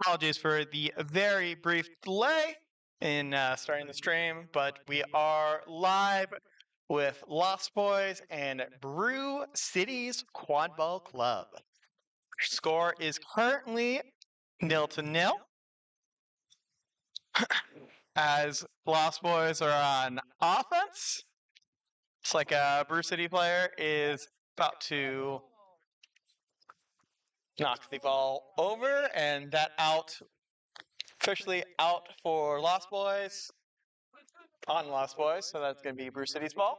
Apologies for the very brief delay in starting the stream, but we are live with Lost Boys and Brew City's Quadball Club. Score is currently 0-0 as Lost Boys are on offense. It's like a Brew City player is about to knock the ball over, and that out officially out for Lost Boys, on Lost Boys, so that's going to be Brew City's ball.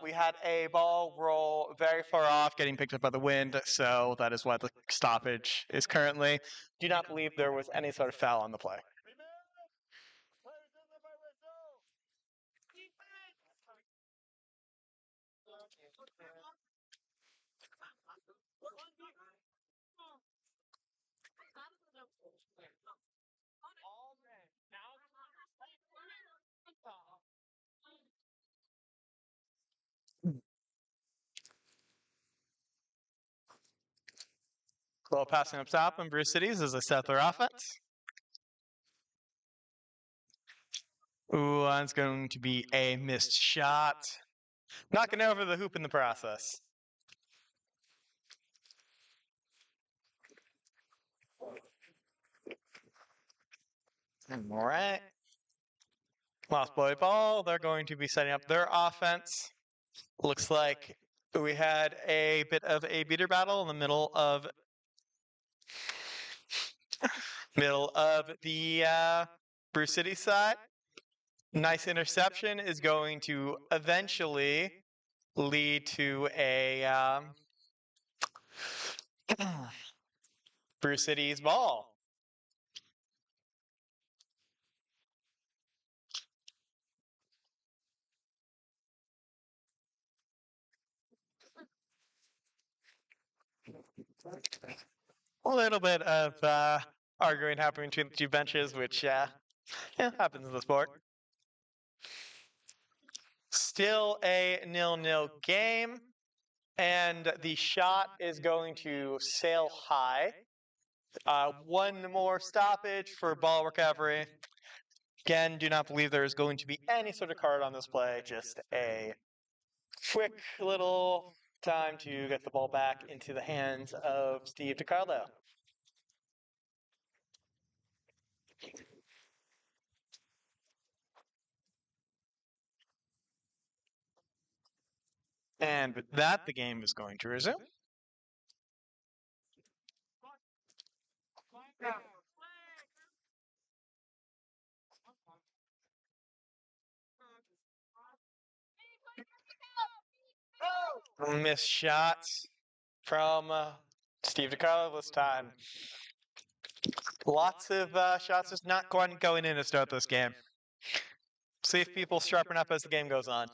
We had a ball roll very far off, getting picked up by the wind, so that is why the stoppage is currently. Do not believe there was any sort of foul on the play. Ball passing up top on Brew Cities as they set their offense. Ooh, that's going to be a missed shot. Knocking over the hoop in the process. All right. Lost Boy ball. They're going to be setting up their offense. Looks like we had a bit of a beater battle in the middle of the Brew City side. Nice interception is going to eventually lead to a Brew City's ball. A little bit of arguing happening between the two benches, which happens in the sport. Still a 0-0 game, and the shot is going to sail high. One more stoppage for ball recovery. Again, do not believe there is going to be any sort of card on this play, just a quick little time to get the ball back into the hands of Steve DiCarlo. And with that, the game is going to resume. Missed shots from Steve DiCarlo this time. Lots of shots just not quite going in to start this game. See if people sharpen up as the game goes on.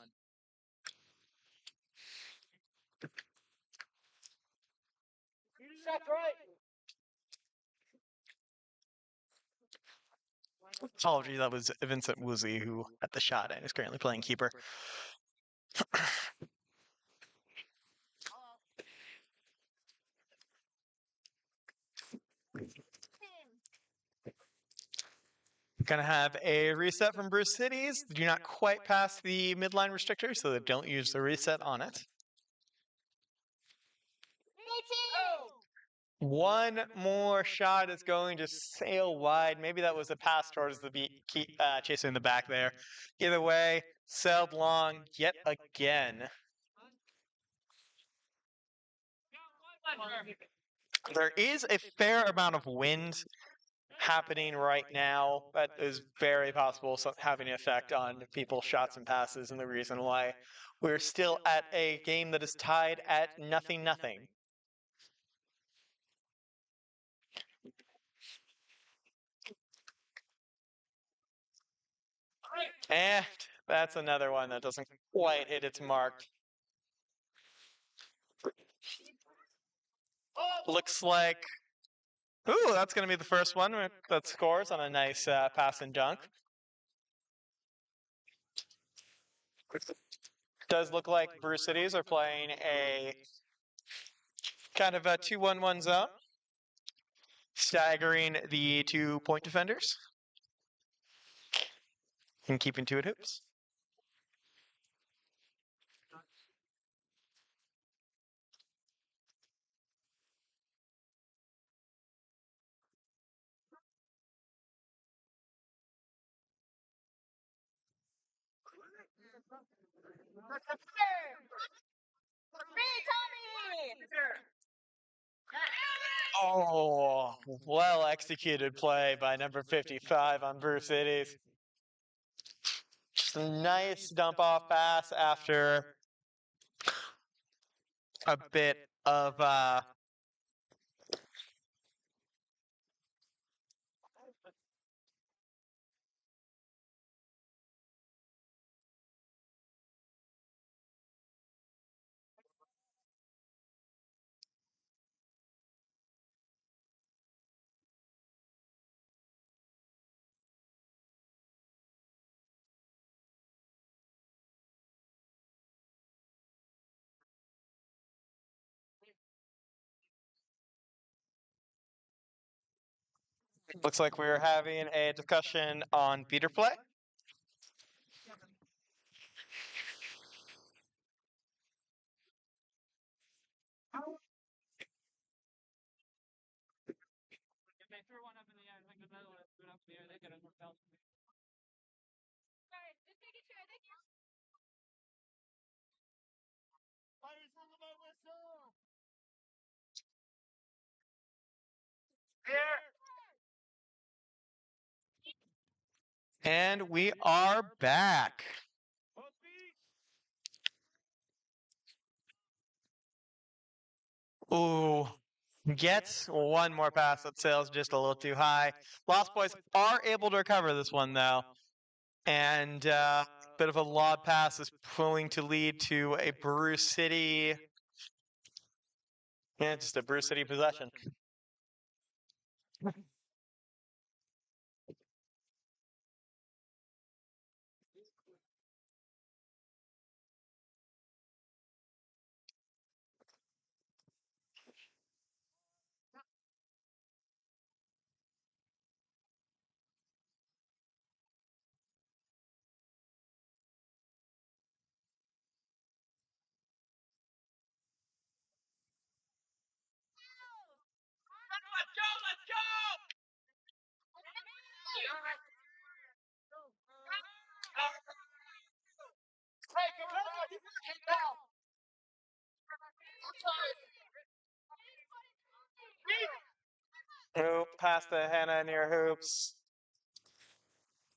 Apologies, that was Vincent Woozy who had the shot and is currently playing keeper. Gonna have a reset from Brew Cities. Do not quite pass the midline restrictor, so they don't use the reset on it. One more shot is going to sail wide. Maybe that was a pass towards the chaser in the back there. Either way, sailed long yet again. There is a fair amount of wind happening right now that is very possible having an effect on people's shots and passes, and the reason why we're still at a game that is tied at 0-0. And that's another one that doesn't quite hit its mark. Looks like, ooh, that's going to be the first one that scores on a nice pass and dunk. Does look like Brew Cities are playing a kind of a 2-1-1 zone. staggering the 2-point defenders and keeping 2 at hoops. Oh, well executed play by number 55 on Brew Cities. Just a nice dump off pass after a bit of looks like we're having a discussion on beater play. And we are back. Ooh, gets one more pass that sails just a little too high. Lost Boys are able to recover this one, though. And bit of a lob pass is going to lead to a Brew City. Yeah, just a Brew City possession. Hoop past the Hannah near hoops.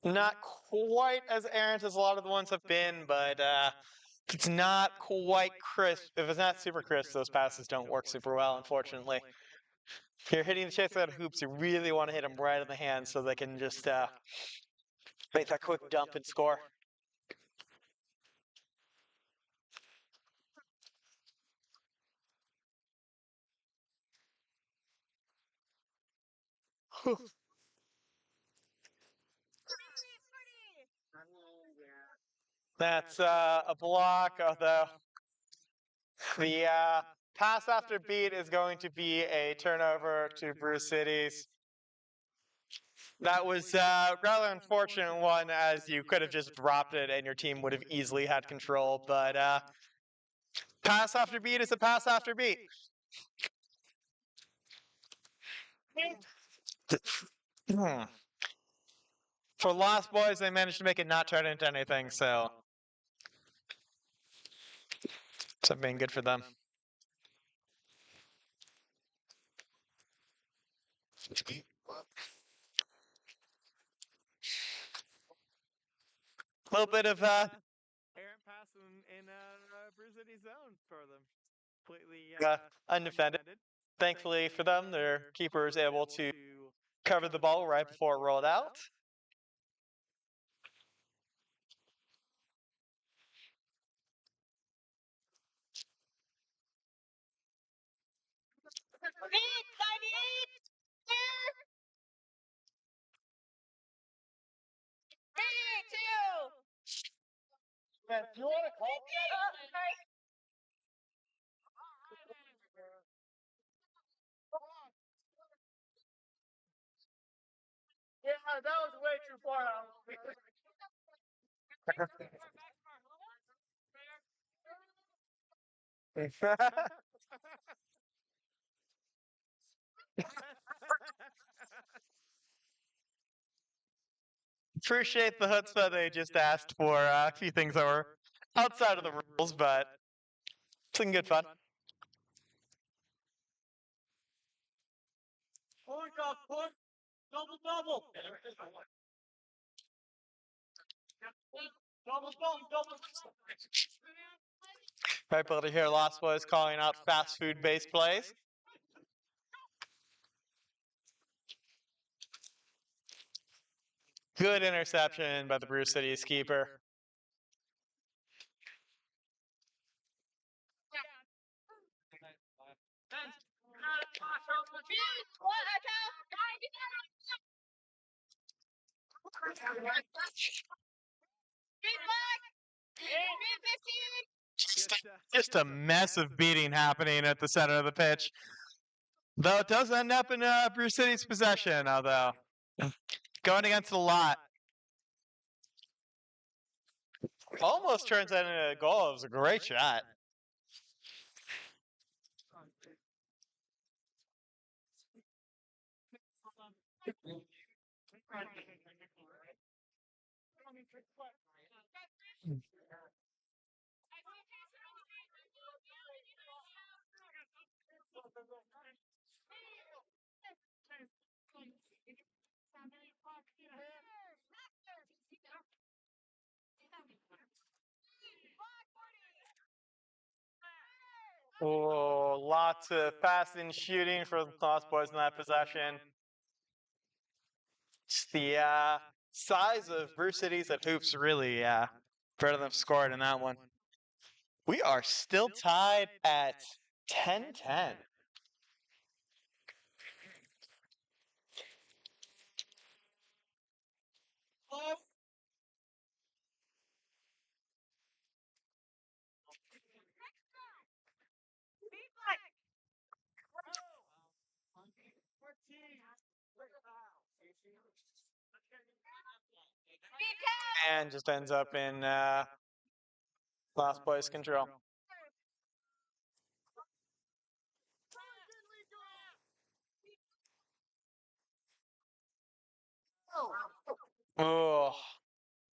Not quite as errant as a lot of the ones have been, but it's not quite crisp. If it's not super crisp, those passes don't work super well, unfortunately. If you're hitting the chase out of hoops, you really want to hit them right in the hand so they can just make that quick dump and score. That's a block, although the pass after beat is going to be a turnover to Brew Cities. That was a rather unfortunate one, as you could have just dropped it and your team would have easily had control. But pass after beat is a pass after beat. For Lost Boys, they managed to make it not turn into anything, so it's being good for them. A little bit of errant pass in Brew City zone for them. Completely undefended. Thankfully for them, their keeper is able to cover the ball right before it rolled out. was way too far out. Appreciate the chutzpah they just asked for a few things that were outside of the rules, but it's been good fun. Double, double. Double. Right, able to hear Lost Boys calling out fast food based plays. Good interception by the Brew City's keeper. Just a mess of beating happening at the center of the pitch. Though it does end up in Brew City's possession, although going against a lot. Almost turns that into a goal. It was a great shot. Oh, lots of passing, shooting for the Lost Boys in that possession. Just the size of Brew Cities at hoops really better than scored in that one. We are still tied at 10-10. And just ends up in Lost Boys control. Oh,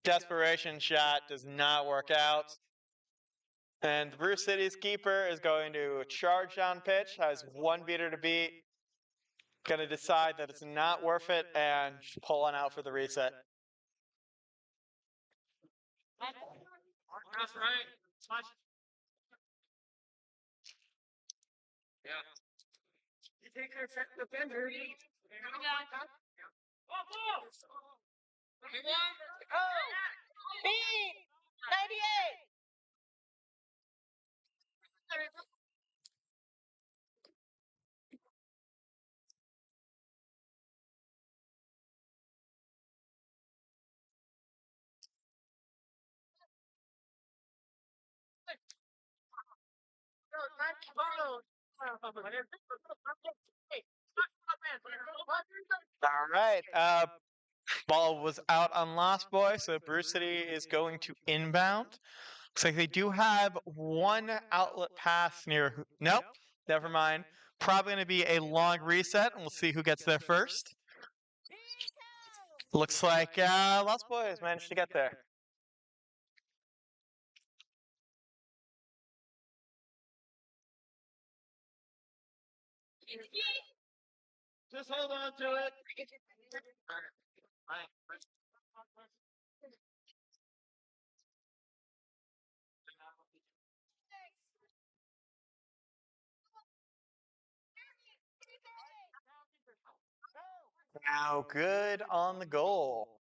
desperation shot does not work out. And Brew City's keeper is going to charge down pitch, has one beater to beat. Going to decide that it's not worth it and pull on out for the reset. That's right. Yeah. You take her defender. B 98. All right. Ball was out on Lost Boy, so Brew City is going to inbound. Looks like they do have one outlet pass near. Nope, never mind. Probably going to be a long reset, and we'll see who gets there first. Looks like Lost Boys managed to get there. Just hold on to it. Now good on the goal.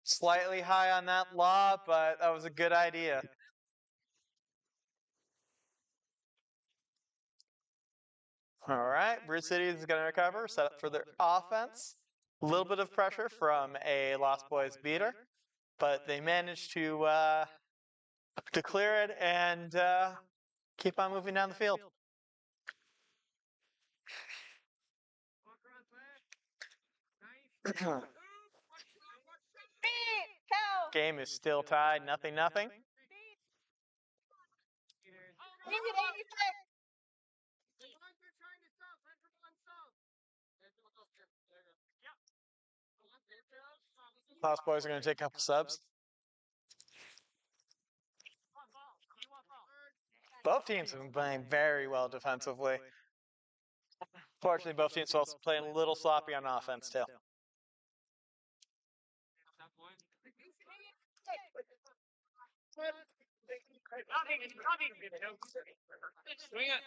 Slightly high on that law, but that was a good idea. All right, Brew City is going to recover, set up for their offense. A little bit of pressure from a Lost Boys beater, but they managed to clear it and keep on moving down the field. Game is still tied, 0-0. Lost Boys are going to take a couple subs. Both teams have been playing very well defensively. Fortunately, both teams are also playing a little sloppy on offense, too. Swing it.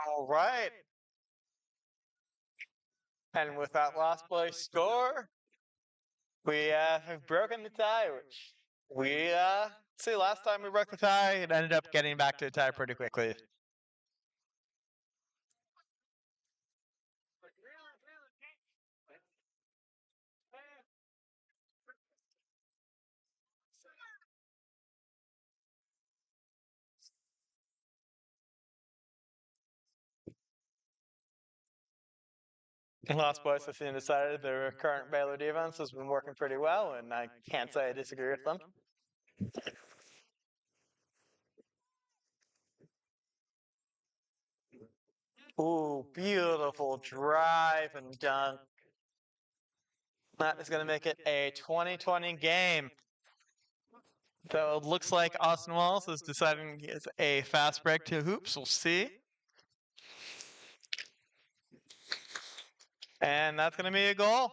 All right. And with that last place score, we have broken the tie, which we see last time we broke the tie, it ended up getting back to a tie pretty quickly. Lost Boys have seen decided their current Baylor defense has been working pretty well, and I can't say I disagree with them. Ooh, beautiful drive and dunk. That is going to make it a 20-20 game. Though it looks like Austin Wallace is deciding to get a fast break to hoops. We'll see. And that's going to be a goal.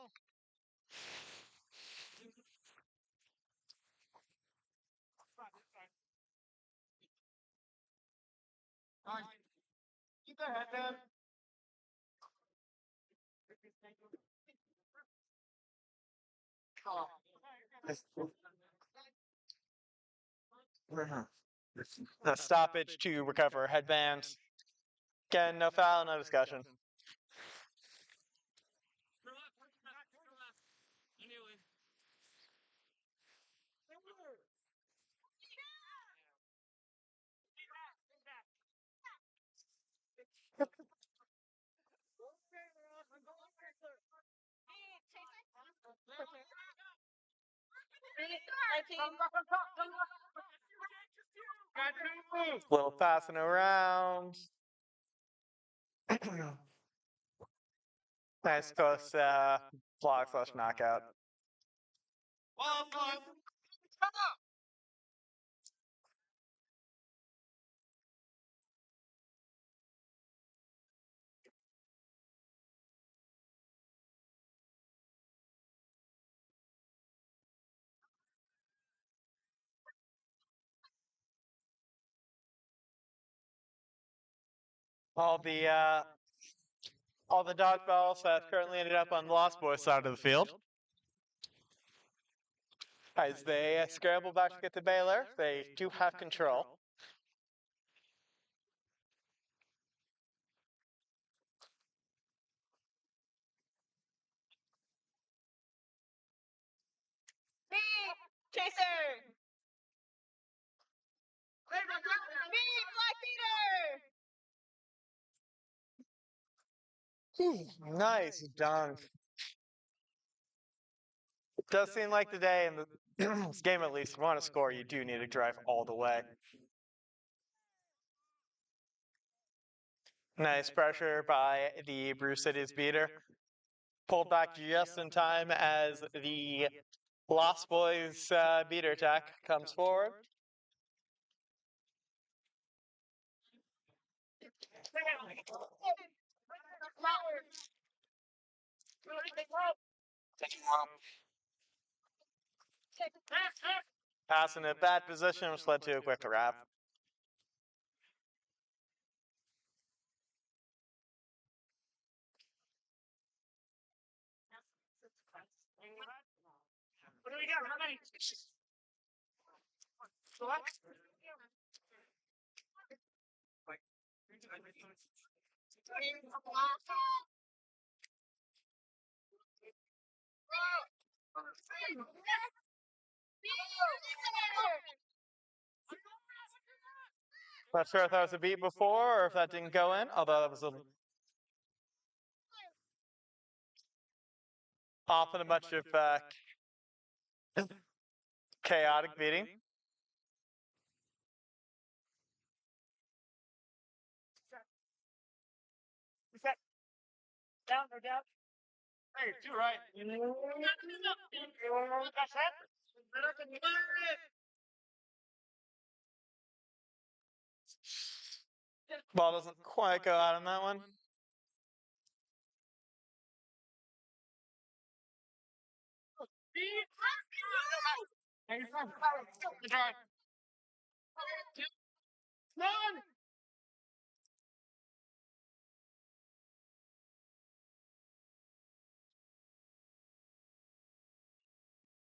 A stoppage to recover headbands. Again, no foul, no discussion. Little passing around. Nice close block/knockout. All the dodgeballs have currently ended up on the Lost Boys side of the field. As they scramble back to get to Baylor, they do have control. Chaser! Black Nice dunk. It does seem like today in this game at least, if you want to score, you do need to drive all the way. Nice pressure by the Brew City's beater. Pulled back just in time as the Lost Boys beater attack comes forward. Pass in a bad position, which led to a quick wrap. we got? How many? Select. Not sure if that was a beat before or if that didn't go in, although that was a often a bunch of chaotic beating. Set. Down or down? Hey, two right. That's it. Ball doesn't quite go out on that one. None.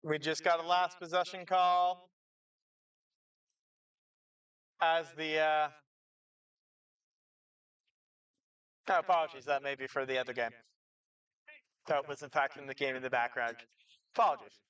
We just got a last possession call as the oh, apologies, that may be for the other game. That was in fact in the game in the background. Apologies.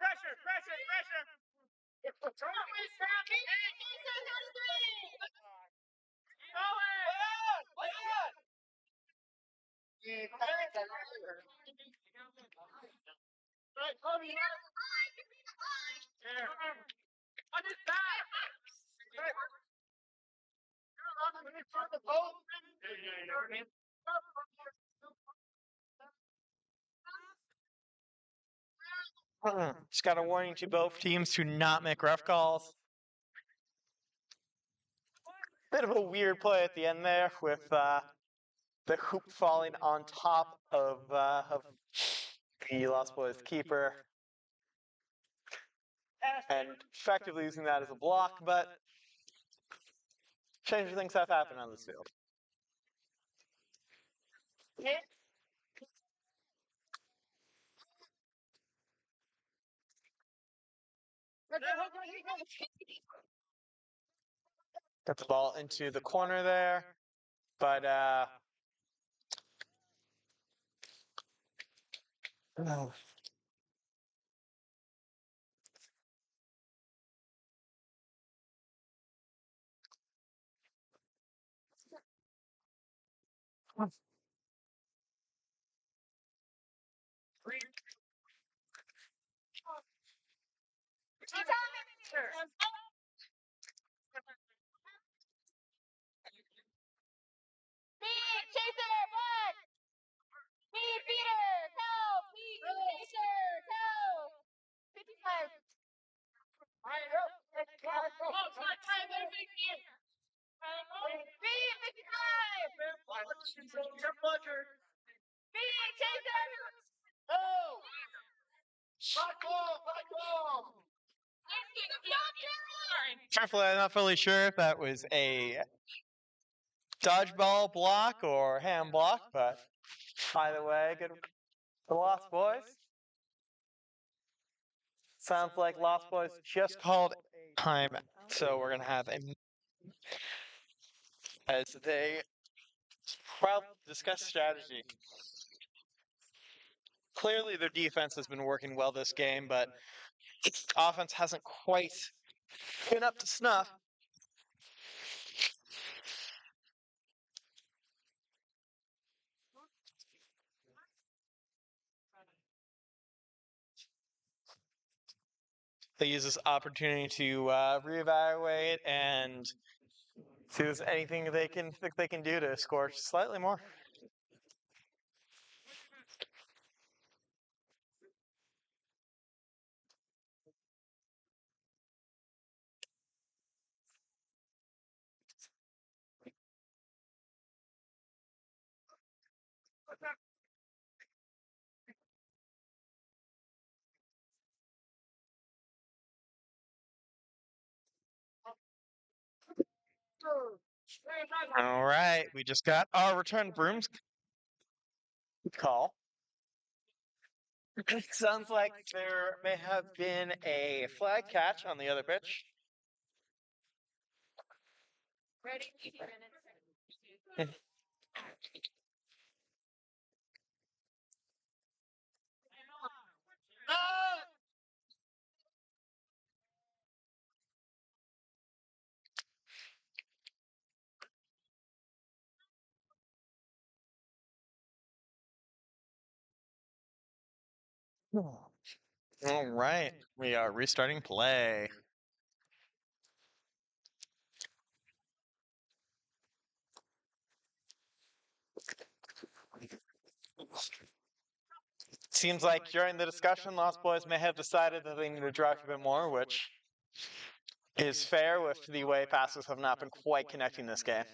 Pressure, pressure, pressure. Just got a warning to both teams to not make ref calls. Bit of a weird play at the end there with the hoop falling on top of the Lost Boys keeper and effectively using that as a block, but stranger things have happened on this field. Got the ball into the corner there, but oh. Truthfully, I'm not fully sure if that was a dodgeball block or hand block, but either way, good for the Lost Boys. Sounds like Lost Boys just called time, so we're gonna have a as they discuss strategy. Clearly, their defense has been working well this game, but offense hasn't quite been up to snuff. They use this opportunity to reevaluate and see if there's anything they can do to score slightly more. All right, we just got our return brooms call. It sounds like there may have been a flag catch on the other pitch. Ready? All right, we are restarting play. Seems like during the discussion, Lost Boys may have decided that they need to drive a bit more, which is fair with the way passes have not been quite connecting this game.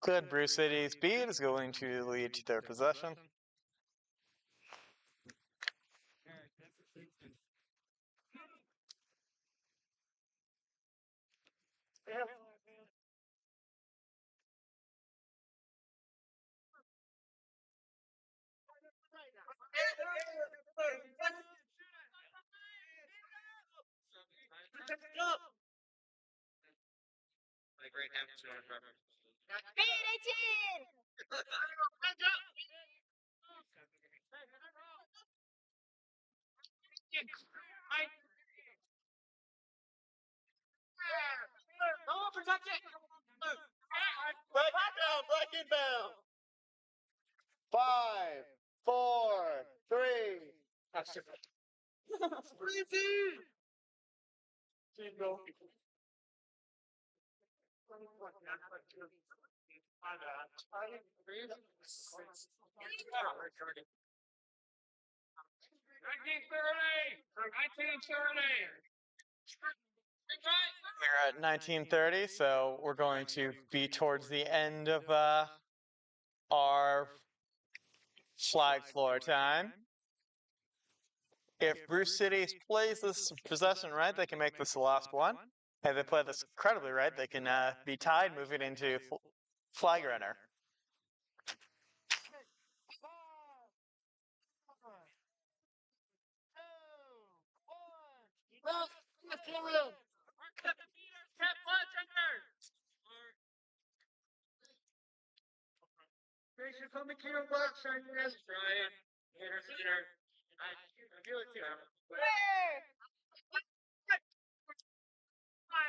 Good, Brew City speed is going to lead to their possession. Speed 18! Oh, protect it! Black inbound. 5, 4, 3. We're at 1930, so we're going to be towards the end of our flag floor time. If Bruce City plays this possession right, they can make this the last one. If they play this incredibly right, they can be tied, moving into flag runner.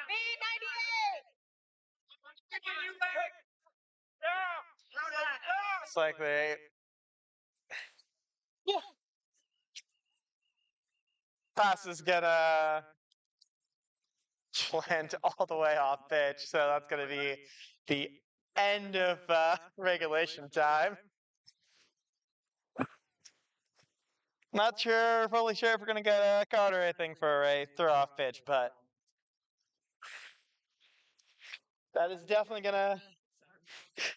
Speed 98! It's like they passes get slant all the way off pitch, so that's going to be the end of regulation time. Not sure, fully sure if we're going to get a card or anything for a throw off pitch, but that is definitely going to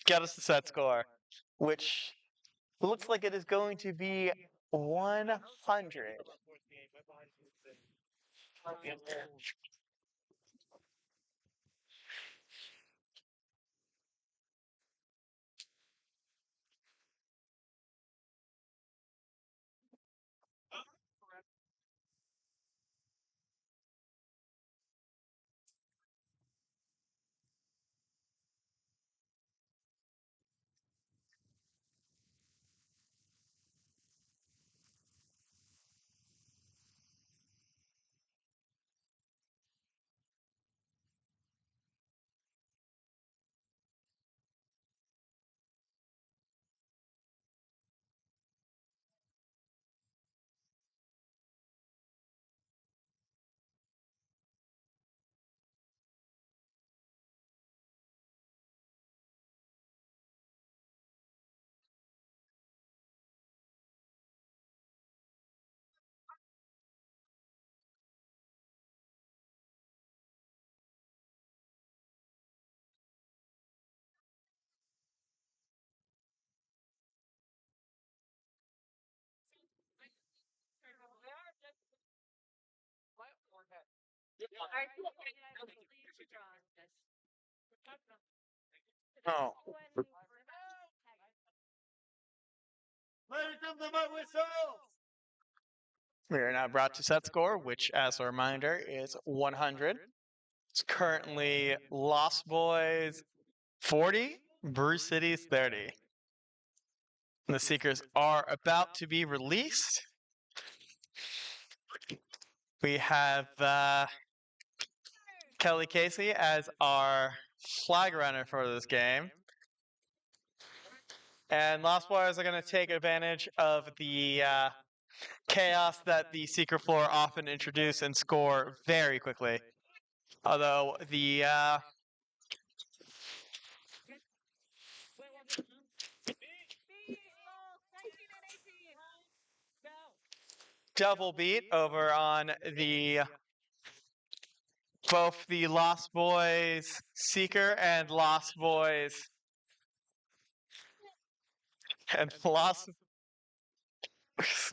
get us the set score, which looks like it is going to be 100. Oh. Ladies and gentlemen, whistles. We are now brought to set score, which, as a reminder, is 100. It's currently Lost Boys 40, Brew Cities 30. And the Seekers are about to be released. We have Kelly Casey as our flag runner for this game. And Lost Boys are going to take advantage of the chaos that the Seeker floor often introduce and score very quickly. Although the double beat over on the both the Lost Boys Seeker and Lost Boys and Lost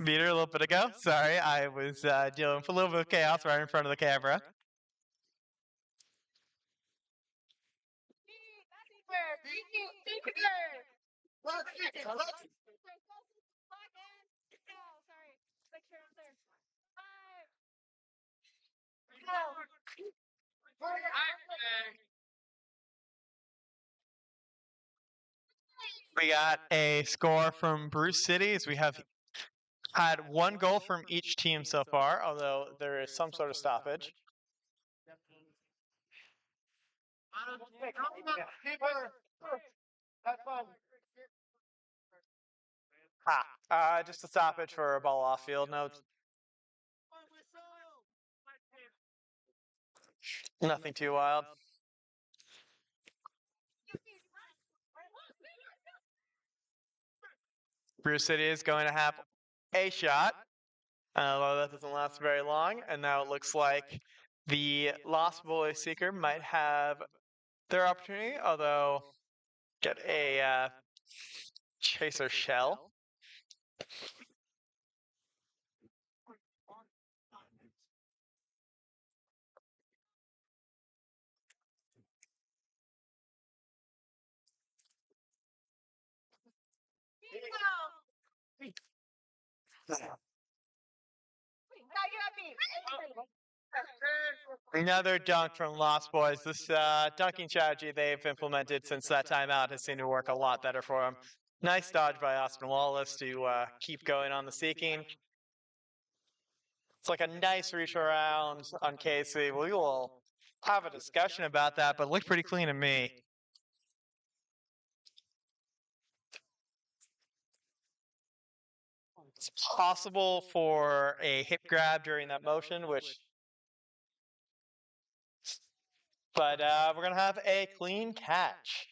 Meter a little bit ago. Sorry, I was dealing with a little bit of chaos right in front of the camera. We got a score from Bruce Cities. We have had one goal from each team so far, although there is some sort of stoppage. Just a stoppage for a ball off field. No, nothing too wild. Bruce City is going to have a shot. Although that doesn't last very long, and now it looks like the Lost Boy Seeker might have their opportunity, although get a chaser shell. Another dunk from Lost Boys. This dunking strategy they've implemented since that timeout has seemed to work a lot better for them. Nice dodge by Austin Wallace to keep going on the seeking. It's like a nice reach around on Casey. We will have a discussion about that, but it looked pretty clean to me. It's possible for a hip grab during that motion, but we're going to have a clean catch.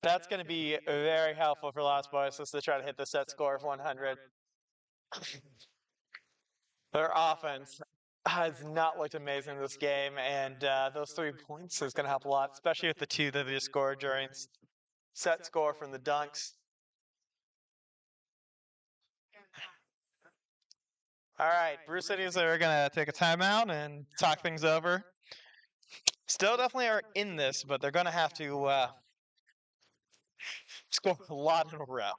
That's going to be very helpful for Lost Boys to try to hit the set score of 100. Their offense has not looked amazing this game, and those 3 points is going to help a lot, especially with the 2 that they just scored during set score from the dunks. All right, Bruce Cities are going to take a timeout and talk things over. Still definitely are in this, but they're going to have to score a lot in a row.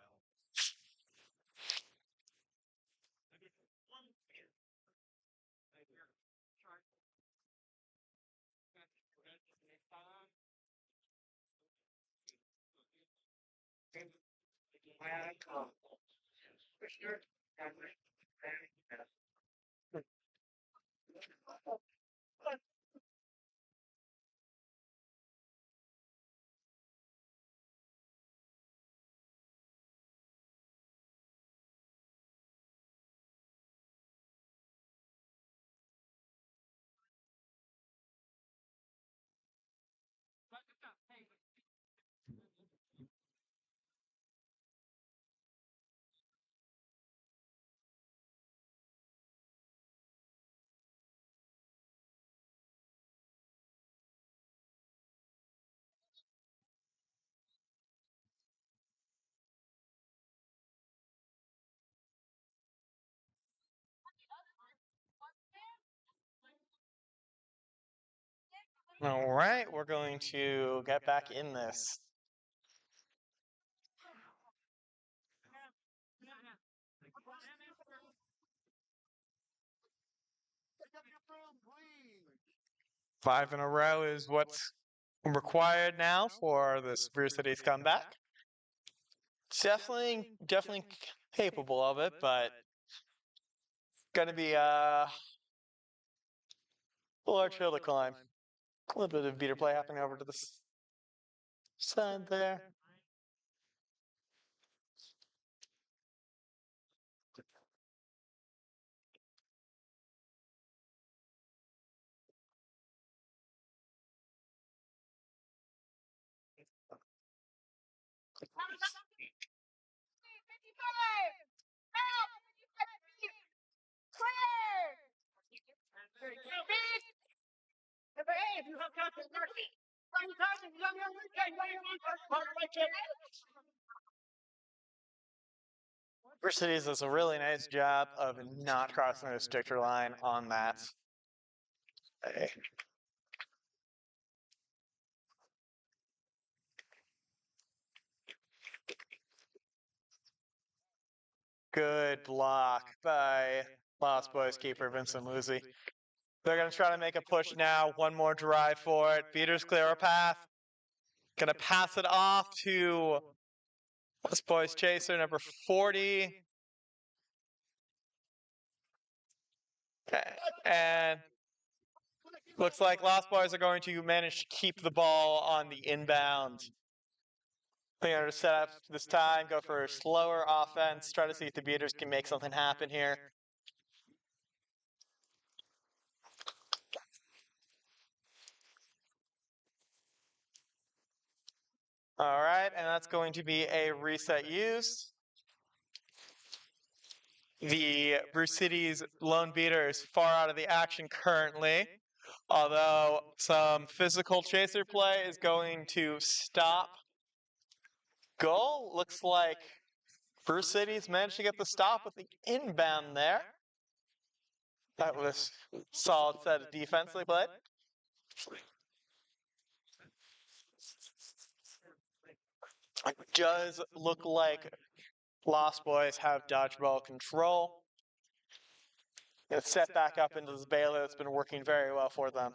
All right, we're going to get back in this. Five in a row is what's required now for this Brew City's comeback. Definitely capable of it, but gonna be a large hill to climb. A little bit of beater play happening over to the side there. Number 8, you have got the mercy. Cities does a really nice job of not crossing the restrictor line on that. Okay. Good block by Lost Boys keeper Vincent Lucy. They're going to try to make a push now. One more drive for it. Beaters clear a path. Going to pass it off to Lost Boys chaser number 40. And looks like Lost Boys are going to manage to keep the ball on the inbound. They're going to set up this time, go for a slower offense, try to see if the Beaters can make something happen here. All right, and that's going to be a reset used. The Brew City's lone beater is far out of the action currently, although some physical chaser play is going to stop. Goal looks like Brew City's managed to get the stop with the inbound there. That was a solid set of defense they played. It does look like Lost Boys have dodgeball control. It's set back up into this bailey that's been working very well for them.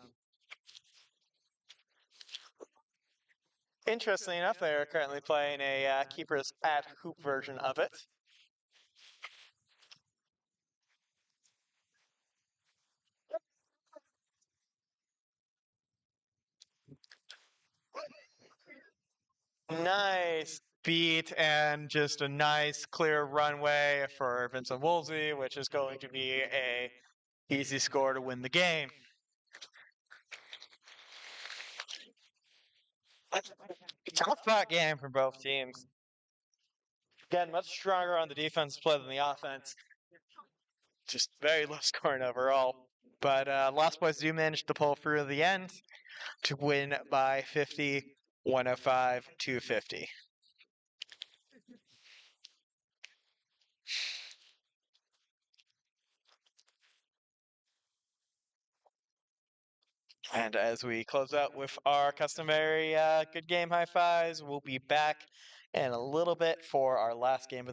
Interestingly enough, they are currently playing a keepers at hoop version of it. Nice beat and just a nice clear runway for Vincent Woolsey, which is going to be a easy score to win the game. Tough fought game for both teams. Again, much stronger on the defensive play than the offense. Just very low scoring overall. But Lost Boys do manage to pull through to the end to win by 50, 105-250. And as we close out with our customary good game high fives, we'll be back in a little bit for our last game of